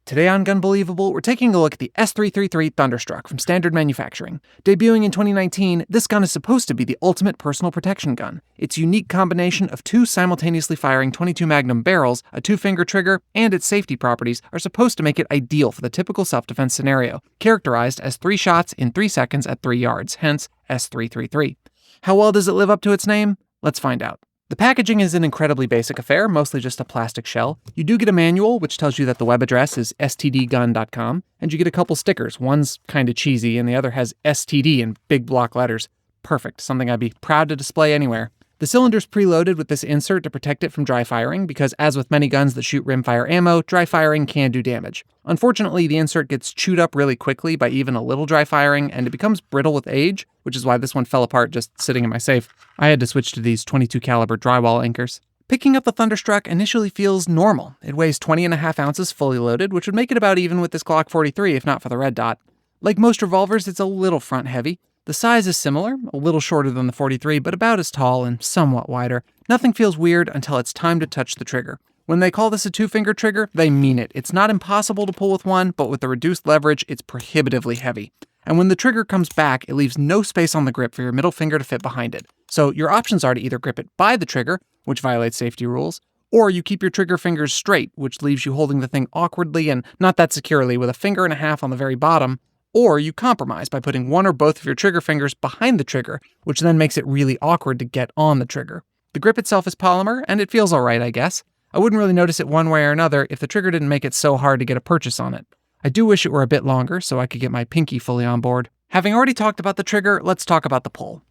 Today on Gunbelievable, we're taking a look at the S333 Thunderstruck from Standard Manufacturing. Debuting in 2019, this gun is supposed to be the ultimate personal protection gun. Its unique combination of two simultaneously firing .22 Magnum barrels, a two-finger trigger, and its safety properties are supposed to make it ideal for the typical self-defense scenario, characterized as 3 shots in 3 seconds at 3 yards, hence S333. How well does it live up to its name? Let's find out. The packaging is an incredibly basic affair, mostly just a plastic shell. You do get a manual, which tells you that the web address is stdgun.com, and you get a couple stickers. One's kinda cheesy, and the other has STD in big block letters. Perfect, something I'd be proud to display anywhere. The cylinder's preloaded with this insert to protect it from dry firing, because as with many guns that shoot rimfire ammo, dry firing can do damage. Unfortunately, the insert gets chewed up really quickly by even a little dry firing, and it becomes brittle with age, which is why this one fell apart just sitting in my safe. I had to switch to these .22 caliber drywall anchors. Picking up the Thunderstruck initially feels normal. It weighs 20.5 ounces fully loaded, which would make it about even with this Glock 43 if not for the red dot. Like most revolvers, it's a little front heavy. The size is similar, a little shorter than the 43, but about as tall and somewhat wider. Nothing feels weird until it's time to touch the trigger. When they call this a two-finger trigger, they mean it. It's not impossible to pull with one, but with the reduced leverage, it's prohibitively heavy. And when the trigger comes back, it leaves no space on the grip for your middle finger to fit behind it. So your options are to either grip it by the trigger, which violates safety rules, or you keep your trigger fingers straight, which leaves you holding the thing awkwardly and not that securely with a finger and a half on the very bottom, or you compromise by putting one or both of your trigger fingers behind the trigger, which then makes it really awkward to get on the trigger. The grip itself is polymer, and it feels alright, I guess. I wouldn't really notice it one way or another if the trigger didn't make it so hard to get a purchase on it. I do wish it were a bit longer so I could get my pinky fully on board. Having already talked about the trigger, let's talk about the pull.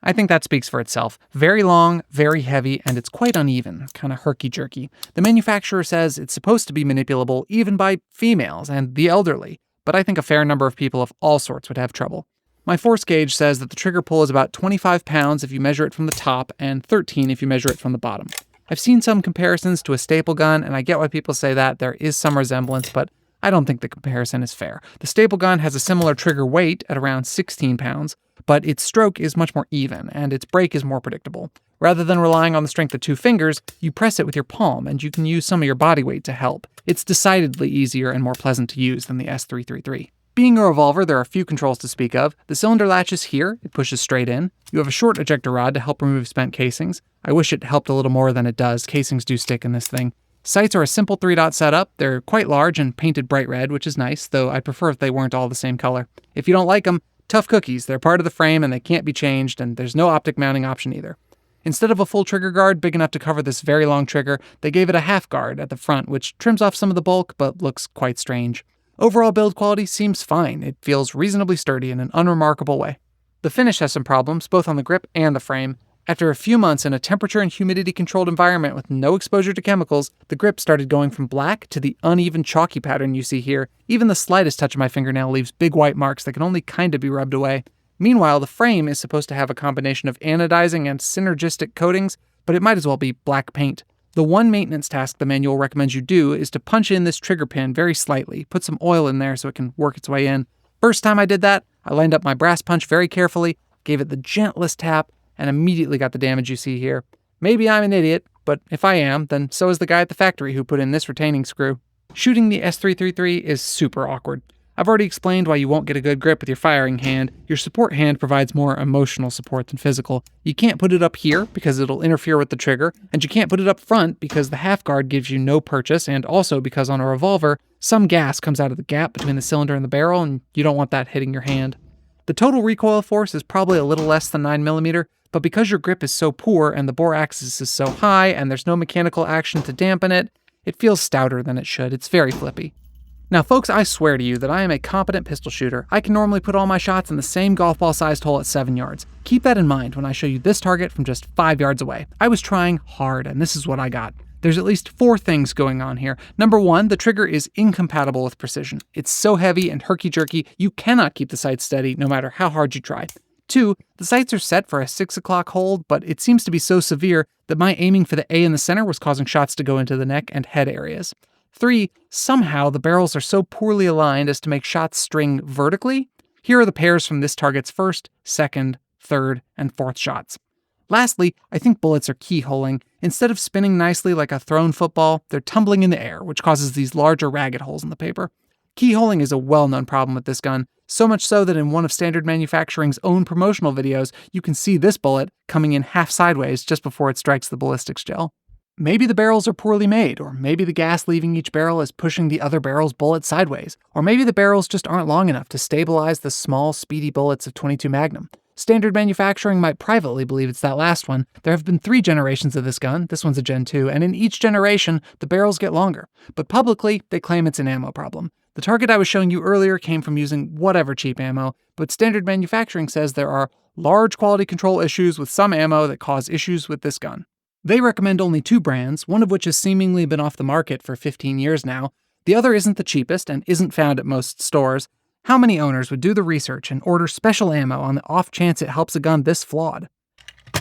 I think that speaks for itself. Very long, very heavy, and it's quite uneven, kind of herky-jerky. The manufacturer says it's supposed to be manipulable even by females and the elderly, but I think a fair number of people of all sorts would have trouble. My force gauge says that the trigger pull is about 25 pounds if you measure it from the top and 13 if you measure it from the bottom. I've seen some comparisons to a staple gun, and I get why people say that. There is some resemblance, but I don't think the comparison is fair. The staple gun has a similar trigger weight at around 16 pounds, but its stroke is much more even, and its break is more predictable. Rather than relying on the strength of 2 fingers, you press it with your palm, and you can use some of your body weight to help. It's decidedly easier and more pleasant to use than the S333. Being a revolver, there are a few controls to speak of. The cylinder latch is here, it pushes straight in. You have a short ejector rod to help remove spent casings. I wish it helped a little more than it does, casings do stick in this thing. Sights are a simple 3-dot setup. They're quite large and painted bright red, which is nice, though I'd prefer if they weren't all the same color. If you don't like them, tough cookies. They're part of the frame and they can't be changed, and there's no optic mounting option either. Instead of a full trigger guard big enough to cover this very long trigger, they gave it a half guard at the front, which trims off some of the bulk, but looks quite strange. Overall build quality seems fine. It feels reasonably sturdy in an unremarkable way. The finish has some problems, both on the grip and the frame. After a few months in a temperature and humidity controlled environment with no exposure to chemicals, the grip started going from black to the uneven chalky pattern you see here. Even the slightest touch of my fingernail leaves big white marks that can only kind of be rubbed away. Meanwhile, the frame is supposed to have a combination of anodizing and synergistic coatings, but it might as well be black paint. The one maintenance task the manual recommends you do is to punch in this trigger pin very slightly, put some oil in there so it can work its way in. First time I did that, I lined up my brass punch very carefully, gave it the gentlest tap, and immediately got the damage you see here. Maybe I'm an idiot, but if I am, then so is the guy at the factory who put in this retaining screw. Shooting the S333 is super awkward. I've already explained why you won't get a good grip with your firing hand. Your support hand provides more emotional support than physical. You can't put it up here because it'll interfere with the trigger, and you can't put it up front because the half guard gives you no purchase, and also because on a revolver, some gas comes out of the gap between the cylinder and the barrel, and you don't want that hitting your hand. The total recoil force is probably a little less than 9mm, but because your grip is so poor and the bore axis is so high and there's no mechanical action to dampen it, it feels stouter than it should. It's very flippy. Now folks, I swear to you that I am a competent pistol shooter. I can normally put all my shots in the same golf ball sized hole at 7 yards. Keep that in mind when I show you this target from just 5 yards away. I was trying hard, and this is what I got. There's at least 4 things going on here. Number 1, the trigger is incompatible with precision. It's so heavy and herky-jerky, you cannot keep the sights steady no matter how hard you try. 2, the sights are set for a 6 o'clock hold, but it seems to be so severe that my aiming for the A in the center was causing shots to go into the neck and head areas. 3, somehow the barrels are so poorly aligned as to make shots string vertically. Here are the pairs from this target's first, second, third, and fourth shots. Lastly, I think bullets are keyholing. Instead of spinning nicely like a thrown football, they're tumbling in the air, which causes these larger ragged holes in the paper. Keyholing is a well-known problem with this gun, so much so that in one of Standard Manufacturing's own promotional videos, you can see this bullet coming in half sideways just before it strikes the ballistics gel. Maybe the barrels are poorly made, or maybe the gas leaving each barrel is pushing the other barrel's bullet sideways, or maybe the barrels just aren't long enough to stabilize the small, speedy bullets of .22 Magnum. Standard Manufacturing might privately believe it's that last one. There have been 3 generations of this gun, this one's a Gen 2, and in each generation, the barrels get longer. But publicly, they claim it's an ammo problem. The target I was showing you earlier came from using whatever cheap ammo, but Standard Manufacturing says there are large quality control issues with some ammo that cause issues with this gun. They recommend only 2 brands, one of which has seemingly been off the market for 15 years now. The other isn't the cheapest and isn't found at most stores. How many owners would do the research and order special ammo on the off chance it helps a gun this flawed?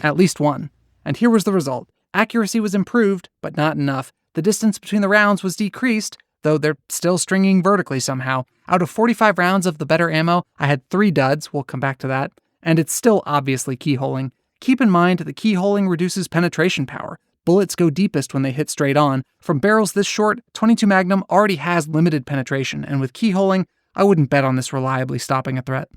At least one. And here was the result. Accuracy was improved, but not enough. The distance between the rounds was decreased, though they're still stringing vertically somehow. Out of 45 rounds of the better ammo, I had 3 duds, we'll come back to that, and it's still obviously keyholing. Keep in mind that keyholing reduces penetration power. Bullets go deepest when they hit straight on. From barrels this short, .22 Magnum already has limited penetration, and with keyholing, I wouldn't bet on this reliably stopping a threat.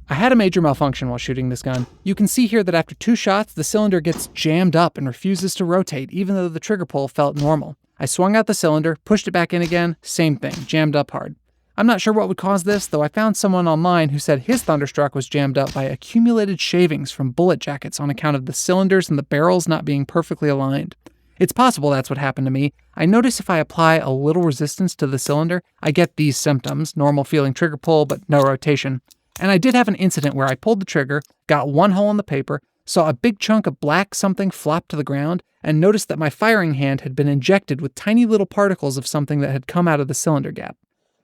I had a major malfunction while shooting this gun. You can see here that after 2 shots, the cylinder gets jammed up and refuses to rotate, even though the trigger pull felt normal. I swung out the cylinder, pushed it back in again, same thing, jammed up hard. I'm not sure what would cause this, though I found someone online who said his Thunderstruck was jammed up by accumulated shavings from bullet jackets on account of the cylinders and the barrels not being perfectly aligned. It's possible that's what happened to me. I notice if I apply a little resistance to the cylinder, I get these symptoms, normal feeling trigger pull, but no rotation. And I did have an incident where I pulled the trigger, got one hole in the paper, saw a big chunk of black something flop to the ground, and noticed that my firing hand had been injected with tiny little particles of something that had come out of the cylinder gap.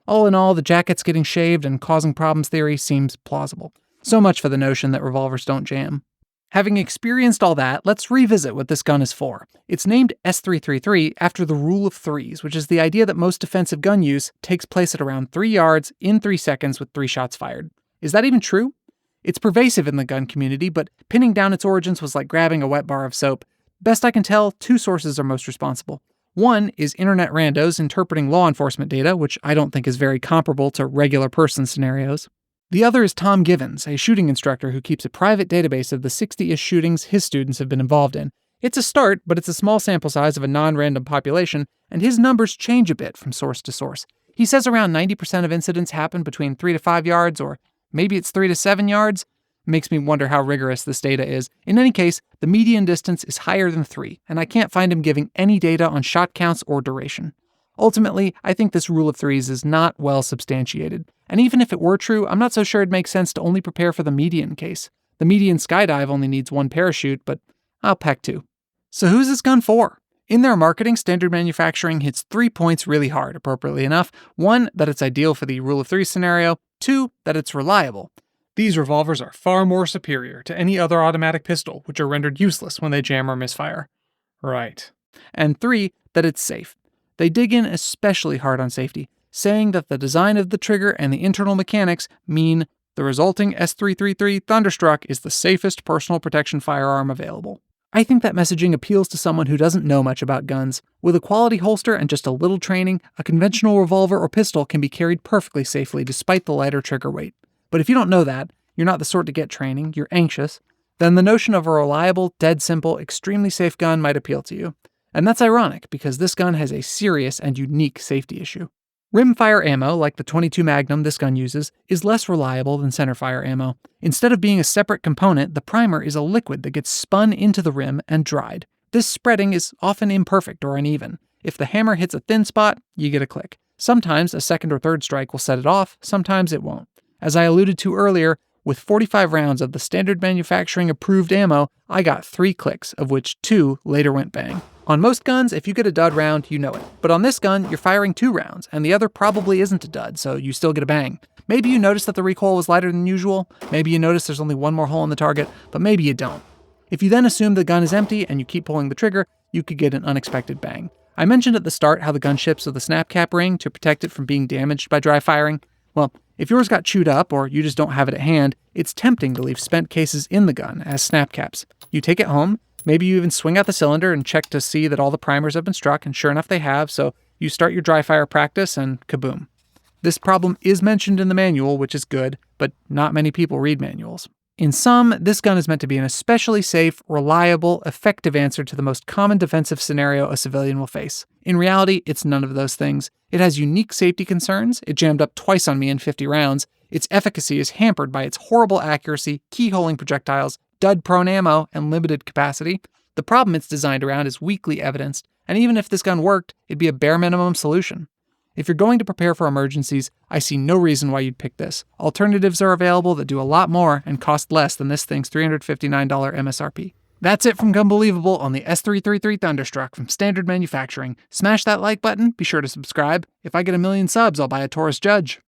All in all, the jackets getting shaved and causing problems theory seems plausible. So much for the notion that revolvers don't jam. Having experienced all that, let's revisit what this gun is for. It's named S333 after the rule of threes, which is the idea that most defensive gun use takes place at around 3 yards in 3 seconds with 3 shots fired. Is that even true? It's pervasive in the gun community, but pinning down its origins was like grabbing a wet bar of soap. Best I can tell, 2 sources are most responsible. One is internet randos interpreting law enforcement data, which I don't think is very comparable to regular person scenarios. The other is Tom Givens, a shooting instructor who keeps a private database of the 60-ish shootings his students have been involved in. It's a start, but it's a small sample size of a non-random population, and his numbers change a bit from source to source. He says around 90% of incidents happen between 3 to 5 yards, or maybe it's 3 to 7 yards. Makes me wonder how rigorous this data is. In any case, the median distance is higher than 3, and I can't find him giving any data on shot counts or duration. Ultimately, I think this rule of threes is not well substantiated. And even if it were true, I'm not so sure it makes sense to only prepare for the median case. The median skydive only needs 1 parachute, but I'll pack 2. So who's this gun for? In their marketing, Standard Manufacturing hits 3 points really hard, appropriately enough. 1, that it's ideal for the rule of 3 scenario. 2, that it's reliable. These revolvers are far more superior to any other automatic pistol, which are rendered useless when they jam or misfire. Right. And 3, that it's safe. They dig in especially hard on safety, saying that the design of the trigger and the internal mechanics mean the resulting S333 Thunderstruck is the safest personal protection firearm available. I think that messaging appeals to someone who doesn't know much about guns. With a quality holster and just a little training, a conventional revolver or pistol can be carried perfectly safely despite the lighter trigger weight. But if you don't know that, you're not the sort to get training, you're anxious, then the notion of a reliable, dead simple, extremely safe gun might appeal to you. And that's ironic, because this gun has a serious and unique safety issue. Rimfire ammo, like the .22 Magnum this gun uses, is less reliable than centerfire ammo. Instead of being a separate component, the primer is a liquid that gets spun into the rim and dried. This spreading is often imperfect or uneven. If the hammer hits a thin spot, you get a click. Sometimes a second or third strike will set it off, sometimes it won't. As I alluded to earlier, with 45 rounds of the Standard Manufacturing approved ammo, I got 3 clicks, of which 2 later went bang. On most guns, if you get a dud round, you know it. But on this gun, you're firing 2 rounds, and the other probably isn't a dud, so you still get a bang. Maybe you notice that the recoil was lighter than usual, maybe you notice there's only 1 more hole in the target, but maybe you don't. If you then assume the gun is empty and you keep pulling the trigger, you could get an unexpected bang. I mentioned at the start how the gun ships with a snap cap ring to protect it from being damaged by dry firing. Well, if yours got chewed up or you just don't have it at hand, it's tempting to leave spent cases in the gun as snap caps. You take it home, maybe you even swing out the cylinder and check to see that all the primers have been struck, and sure enough they have, so you start your dry fire practice and kaboom. This problem is mentioned in the manual, which is good, but not many people read manuals. In sum, this gun is meant to be an especially safe, reliable, effective answer to the most common defensive scenario a civilian will face. In reality, it's none of those things. It has unique safety concerns, it jammed up twice on me in 50 rounds, its efficacy is hampered by its horrible accuracy, keyholing projectiles, dud-prone ammo, and limited capacity. The problem it's designed around is weakly evidenced, and even if this gun worked, it'd be a bare minimum solution. If you're going to prepare for emergencies, I see no reason why you'd pick this. Alternatives are available that do a lot more and cost less than this thing's $359 MSRP. That's it from Gunbelievable on the S333 Thunderstruck from Standard Manufacturing. Smash that like button, be sure to subscribe. If I get 1 million subs, I'll buy a Taurus Judge.